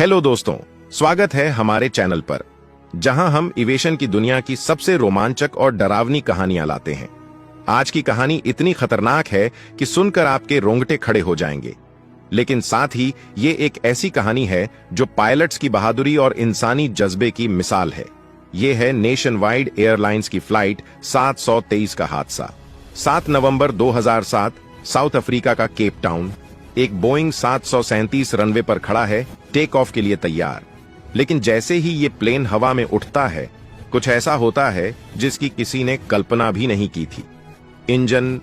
Hello दोस्तों, स्वागत है हमारे चैनल पर, जहां हम एविएशन की दुनिया की सबसे रोमांचक और डरावनी कहानियां लाते हैं। आज की कहानी इतनी खतरनाक है कि सुनकर आपके रोंगटे खड़े हो जाएंगे, लेकिन साथ ही ये एक ऐसी कहानी है जो पायलट्स की बहादुरी और इंसानी जज्बे की मिसाल है। ये है नेशन वाइड एयरलाइंस की फ्लाइट 723 का हादसा। 7 नवंबर 2007 साउथ अफ्रीका का केप टाउन। एक बोइंग 737 रनवे पर खड़ा है, टेक ऑफ के लिए तैयार। लेकिन जैसे ही ये प्लेन हवा में उठता है, कुछ ऐसा होता है जिसकी किसी ने कल्पना भी नहीं की थी। इंजन,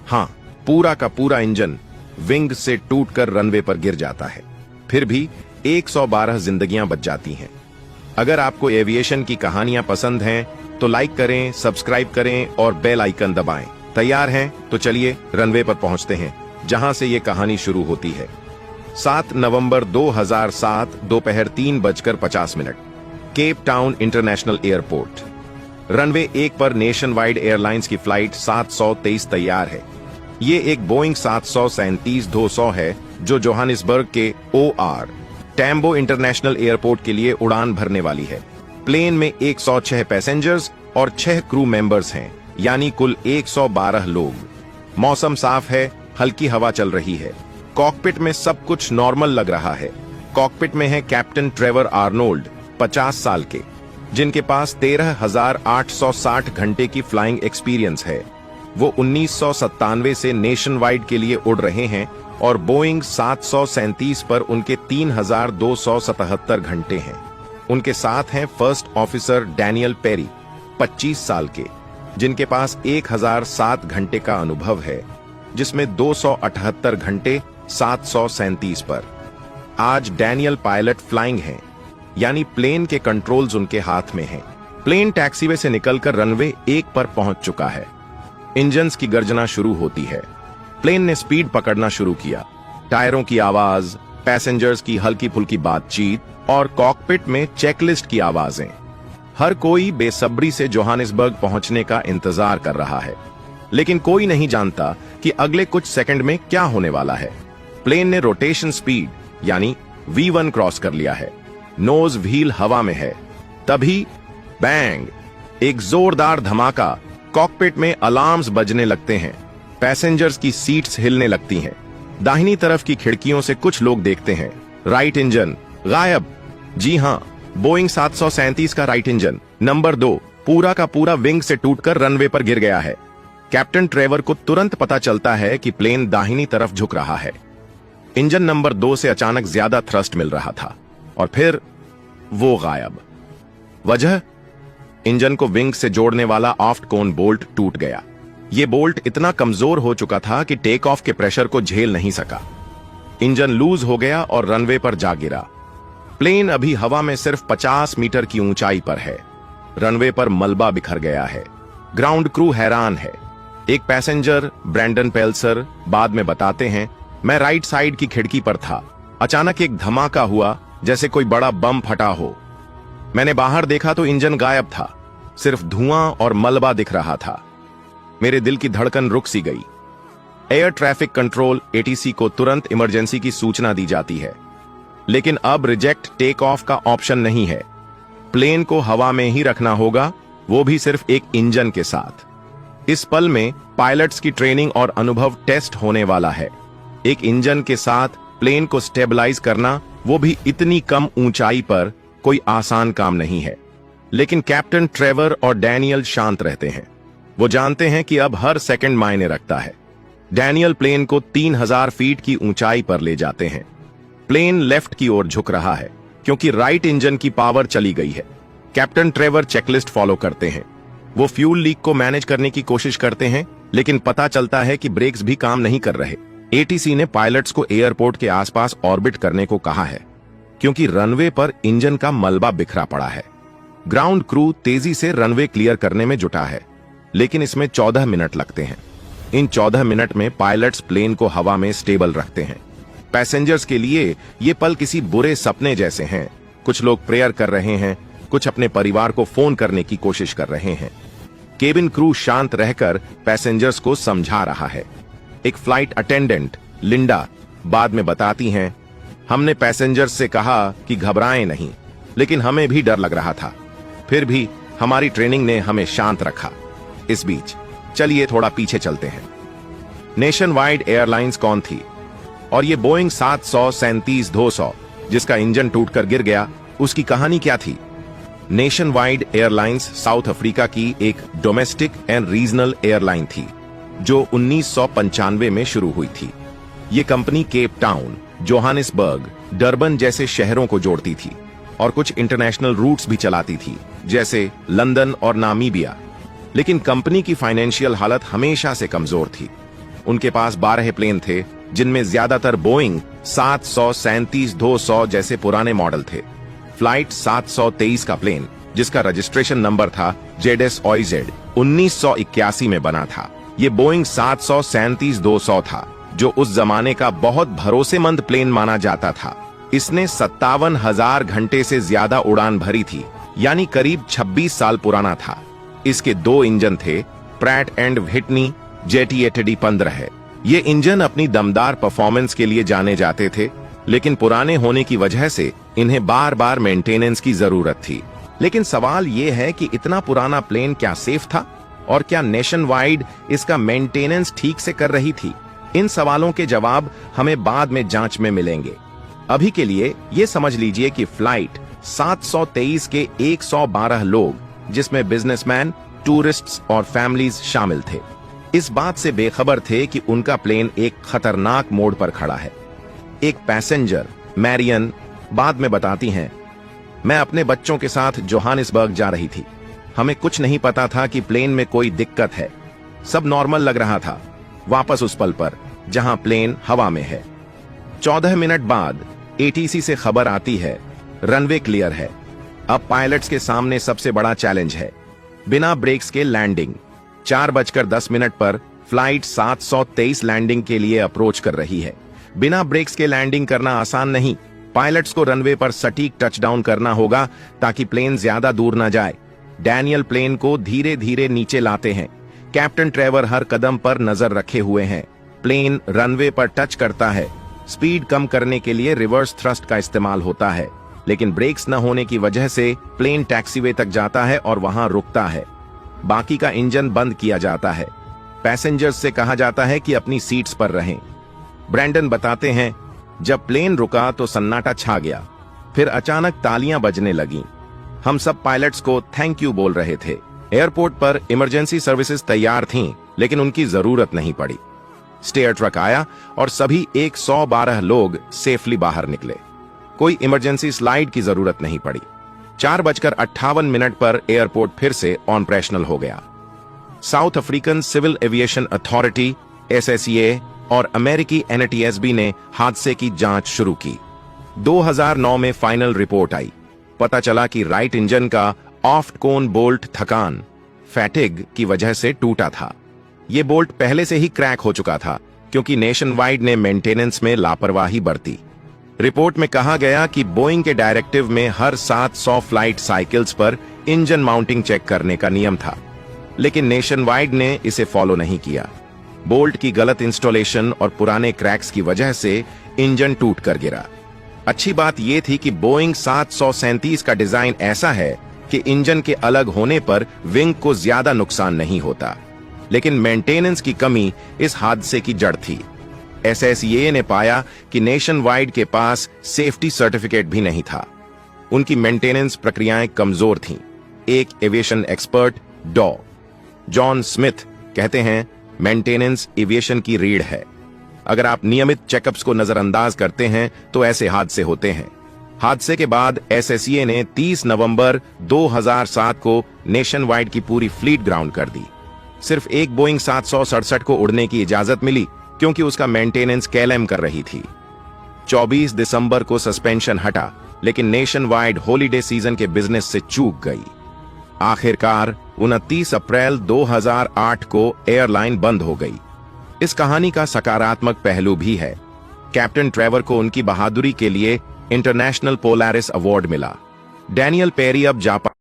हाँ, पूरा का पूरा इंजन विंग से टूटकर रनवे पर गिर जाता है। फिर भी 112 जिंदगियां बच जाती हैं। अगर आपको एविएशन की कहानियां पसंद हैं तो लाइक करें, सब्सक्राइब करें और बेल आइकन दबाएं। तैयार हैं तो चलिए रनवे पर पहुंचते हैं, जहां से ये कहानी शुरू होती है। 7 नवंबर 2007 दोपहर 3:50 Cape Town international airport. Runway 1 पर नेशन वाइड एयरलाइंस की फ्लाइट 723 तैयार है। ये एक बोइंग 737-200 है जो जोहानिसबर्ग के OR टैम्बो इंटरनेशनल एयरपोर्ट के लिए उड़ान भरने वाली है। प्लेन में 106 पैसेंजर्स और 6 क्रू मेंबर्स हैं, यानी कुल 112 लोग। मौसम साफ है, हल्की हवा चल रही है। कॉकपिट में सब कुछ नॉर्मल लग रहा है। कॉकपिट में है कैप्टन ट्रेवर आर्नोल्ड, 50 साल के, जिनके पास 13,860 घंटे की फ्लाइंग एक्सपीरियंस है। वो 1997 से नेशन वाइड के लिए उड़ रहे हैं और बोइंग 737 पर उनके 3,277 घंटे हैं। उनके साथ हैं फर्स्ट ऑफिसर डैनियल पेरी, 25 साल के, जिनके पास 1007 घंटे का अनुभव है, जिसमें 278 घंटे 737 पर। आज डैनियल पायलट फ्लाइंग हैं, यानी प्लेन के कंट्रोल्स उनके हाथ में हैं। प्लेन टैक्सीवे से निकलकर रनवे 1 पर पहुंच चुका है। इंजन्स की गर्जना शुरू होती है। प्लेन ने स्पीड पकड़ना शुरू किया। टायरों की आवाज, पैसेंजर्स की हल्की फुल्की बातचीत और कॉकपिट में चेकलिस्ट की आवाजें। हर कोई बेसब्री से जोहानिसबर्ग पहुंचने का इंतजार कर रहा है, लेकिन कोई नहीं जानता कि अगले कुछ सेकंड में क्या होने वाला है। प्लेन ने रोटेशन स्पीड यानी V1 क्रॉस कर लिया है। नोज व्हील हवा में है। तभी बैंग, एक जोरदार धमाका। कॉकपिट में अलार्म्स बजने लगते हैं। पैसेंजर्स की सीट्स हिलने लगती हैं। दाहिनी तरफ की खिड़कियों से कुछ लोग देखते हैं। राइट इंजन गायब। जी हां, बोइंग 737 का राइट इंजन नंबर 2 पूरा का पूरा विंग से टूटकर रनवे पर गिर गया है। कैप्टन ट्रेवर को तुरंत पता चलता है कि प्लेन दाहिनी तरफ झुक रहा है। इंजन नंबर 2 से अचानक ज्यादा थ्रस्ट मिल रहा था और फिर वो गायब। वजह, इंजन को विंग से जोड़ने वाला ऑफ्ट कोन बोल्ट टूट गया। ये बोल्ट इतना कमजोर हो चुका था कि टेक ऑफ के प्रेशर को झेल नहीं सका। इंजन लूज हो गया और रनवे पर जा गिरा। प्लेन अभी हवा में सिर्फ 50 मीटर की ऊंचाई पर है। रनवे पर मलबा बिखर गया है। ग्राउंड क्रू हैरान है। एक पैसेंजर ब्रैंडन पेल्सर बाद में बताते हैं, मैं राइट साइड की खिड़की पर था। अचानक एक धमाका हुआ, जैसे कोई बड़ा बम फटा हो। मैंने बाहर देखा तो इंजन गायब था, सिर्फ धुआं और मलबा दिख रहा था। मेरे दिल की धड़कन रुक सी गई। एयर ट्रैफिक कंट्रोल ATC को तुरंत इमरजेंसी की सूचना दी जाती है, लेकिन अब रिजेक्ट टेक ऑफ का ऑप्शन नहीं है। प्लेन को हवा में ही रखना होगा, वो भी सिर्फ एक इंजन के साथ। इस पल में पायलट्स की ट्रेनिंग और अनुभव टेस्ट होने वाला है। एक इंजन के साथ प्लेन को स्टेबलाइज करना, वो भी इतनी कम ऊंचाई पर, कोई आसान काम नहीं है। लेकिन कैप्टन ट्रेवर और डैनियल शांत रहते हैं। वो जानते हैं कि अब हर सेकंड मायने रखता है। डैनियल प्लेन को 3000 फीट की ऊंचाई पर ले जाते हैं। प्लेन लेफ्ट की ओर झुक रहा है क्योंकि राइट इंजन की पावर चली गई है। कैप्टन ट्रेवर चेकलिस्ट फॉलो करते हैं। वो फ्यूल लीक को मैनेज करने की कोशिश करते हैं, लेकिन पता चलता है कि ब्रेक्स भी काम नहीं कर रहे। ATC ने पायलट्स को एयरपोर्ट के आसपास ऑर्बिट करने को कहा है, क्योंकि रनवे पर इंजन का मलबा बिखरा पड़ा है। ग्राउंड क्रू तेजी से रनवे क्लियर करने में जुटा है, लेकिन इसमें 14 मिनट लगते हैं। इन 14 मिनट में पायलट्स प्लेन को हवा में स्टेबल रखते हैं। पैसेंजर्स के लिए ये पल किसी बुरे सपने जैसे हैं। कुछ लोग प्रेयर कर रहे हैं, कुछ अपने परिवार को फोन करने की कोशिश कर रहे हैं। केबिन क्रू शांत रहकर पैसेंजर्स को समझा रहा है। एक फ्लाइट अटेंडेंट लिंडा बाद में बताती हैं, हमने पैसेंजर्स से कहा कि घबराएं नहीं, लेकिन हमें भी डर लग रहा था। फिर भी हमारी ट्रेनिंग ने हमें शांत रखा। इस बीच चलिए थोड़ा पीछे चलते हैं। नेशन वाइड एयरलाइंस कौन थी और ये बोइंग 737-200 जिसका इंजन टूटकर गिर गया, उसकी कहानी क्या थी? Nation wide airlines south Africa की एक डोमेस्टिक एंड रीजनल एयरलाइन थी जो 1995 में शुरू हुई थी। ये company Cape Town, Johannesburg, Durban जैसे शहरों को जोड़ती थी और कुछ इंटरनेशनल रूट्स भी चलाती थी, जैसे लंदन और नामीबिया। लेकिन कंपनी की फाइनेंशियल हालत हमेशा से कमजोर थी। उनके पास 12 प्लेन थे, जिनमें ज्यादातर बोइंग 737-200 जैसे पुराने मॉडल थे। फ्लाइट 723 का प्लेन, जिसका रजिस्ट्रेशन नंबर था ZSOIZ, 1981 में बना था। ये बोइंग 737-200 था, जो उस जमाने का बहुत भरोसेमंद प्लेन माना जाता था। इसने 57,000 घंटे से ज्यादा उड़ान भरी थी, यानी करीब 26 साल पुराना था। इसके 2 इंजन थे, प्रैट एंड व्हिटनी JT-8D-15 है। ये इंजन अपनी दमदार परफॉर्मेंस के लिए जाने जाते थे, लेकिन पुराने होने की वजह से इन्हें बार बार मेंटेनेंस की जरूरत थी। लेकिन सवाल ये है कि इतना पुराना प्लेन क्या सेफ था और क्या नेशन वाइड इसका मेंटेनेंस ठीक से कर रही थी? इन सवालों के जवाब हमें बाद में जांच में मिलेंगे। अभी के लिए ये समझ लीजिए कि फ्लाइट 723 के 112 लोग, जिसमें बिजनेसमैन, टूरिस्ट्स और फैमिलीज शामिल थे, इस बात से बेखबर थे कि उनका प्लेन एक खतरनाक मोड़ पर खड़ा है। एक पैसेंजर मैरियन बाद में बताती हैं, मैं अपने बच्चों के साथ जोहानिसबर्ग जा रही थी। हमें कुछ नहीं पता था कि प्लेन में कोई दिक्कत है। सब नॉर्मल लग रहा था, वापस उस पल पर जहां प्लेन हवा में है। 14 मिनट बाद ATC से खबर आती है, रनवे क्लियर है। अब पायलट्स के सामने सबसे बड़ा चैलेंज है, बिना ब्रेक्स के लैंडिंग। 4:10 पर फ्लाइट 723 लैंडिंग के लिए अप्रोच कर रही है। बिना ब्रेक्स के लैंडिंग करना आसान नहीं। पायलट्स को रनवे पर सटीक टचडाउन करना होगा ताकि प्लेन ज्यादा दूर न जाए। डैनियल प्लेन को धीरे धीरे नीचे लाते हैं। कैप्टन ट्रेवर हर कदम पर नजर रखे हुए हैं। प्लेन रनवे पर टच करता है। स्पीड कम करने के लिए रिवर्स थ्रस्ट का इस्तेमाल होता है, लेकिन ब्रेक्स न होने की वजह से प्लेन टैक्सीवे तक जाता है और वहां रुकता है। बाकी का इंजन बंद किया जाता है। पैसेंजर्स से कहा जाता है कि अपनी सीट्स पर रहें। ब्रैंडन बताते हैं, जब प्लेन रुका तो सन्नाटा छा गया। फिर अचानक तालियां बजने लगीं। हम सब पायलट्स को थैंक यू बोल रहे थे। एयरपोर्ट पर इमरजेंसी सर्विसेज तैयार थीं, लेकिन उनकी जरूरत नहीं पड़ी। स्टेयर ट्रक आया और सभी 112 लोग सेफली बाहर निकले। कोई इमरजेंसी स्लाइड की जरूरत नहीं पड़ी। 4:58 पर एयरपोर्ट फिर से ऑपरेशनल हो गया। South African civil aviation authority SACA और अमेरिकी NTSB ने हादसे की जांच शुरू की। 2009 में फाइनल रिपोर्ट आई। पता चला कि राइट इंजन का ऑफ्ट कोन बोल्ट थकान, फैटिग की वजह से टूटा था। यह बोल्ट पहले से ही क्रैक हो चुका था क्योंकि नेशन वाइड ने मेंटेनेंस में लापरवाही बरती। रिपोर्ट में कहा गया कि बोइंग के डायरेक्टिव में हर 700 फ्लाइट साइकिल्स पर इंजन माउंटिंग चेक करने का नियम था, लेकिन नेशन वाइड ने इसे फॉलो नहीं किया। बोल्ट की गलत इंस्टॉलेशन और पुराने क्रैक्स की वजह से इंजन टूट कर गिरा। अच्छी बात यह थी कि बोइंग 737 का डिजाइन ऐसा है कि इंजन के अलग होने पर विंग को ज्यादा नुकसान नहीं होता, लेकिन मेंटेनेंस की कमी इस हादसे की जड़ थी। SACA ने पाया कि नेशन वाइड के पास सेफ्टी सर्टिफिकेट भी नहीं था। उनकी मेंटेनेंस प्रक्रियाएं कमजोर थीं। एक एविएशन एक्सपर्ट जॉन स्मिथ कहते हैं, मेंटेनेंस एविएशन की रीढ़ है। अगर आप नियमित चेकअप्स को नजरअंदाज करते हैं तो ऐसे हादसे होते हैं। हादसे के बाद SACA ने 30 नवंबर 2007 को नेशन वाइड की पूरी फ्लीट ग्राउंड कर दी। सिर्फ एक बोइंग 767 को उड़ने की इजाजत मिली क्योंकि उसका मेंटेनेंस KLM कर रही थी। 24 दिसंबर को सस्पेंशन हटा, लेकिन नेशन वाइड हॉलीडे सीजन के बिजनेस से चूक गई। आखिरकार 29 अप्रैल 2008 को एयरलाइन बंद हो गई। इस कहानी का सकारात्मक पहलू भी है। कैप्टन ट्रेवर को उनकी बहादुरी के लिए इंटरनेशनल पोलारिस अवार्ड मिला। डैनियल पेरी अब जापान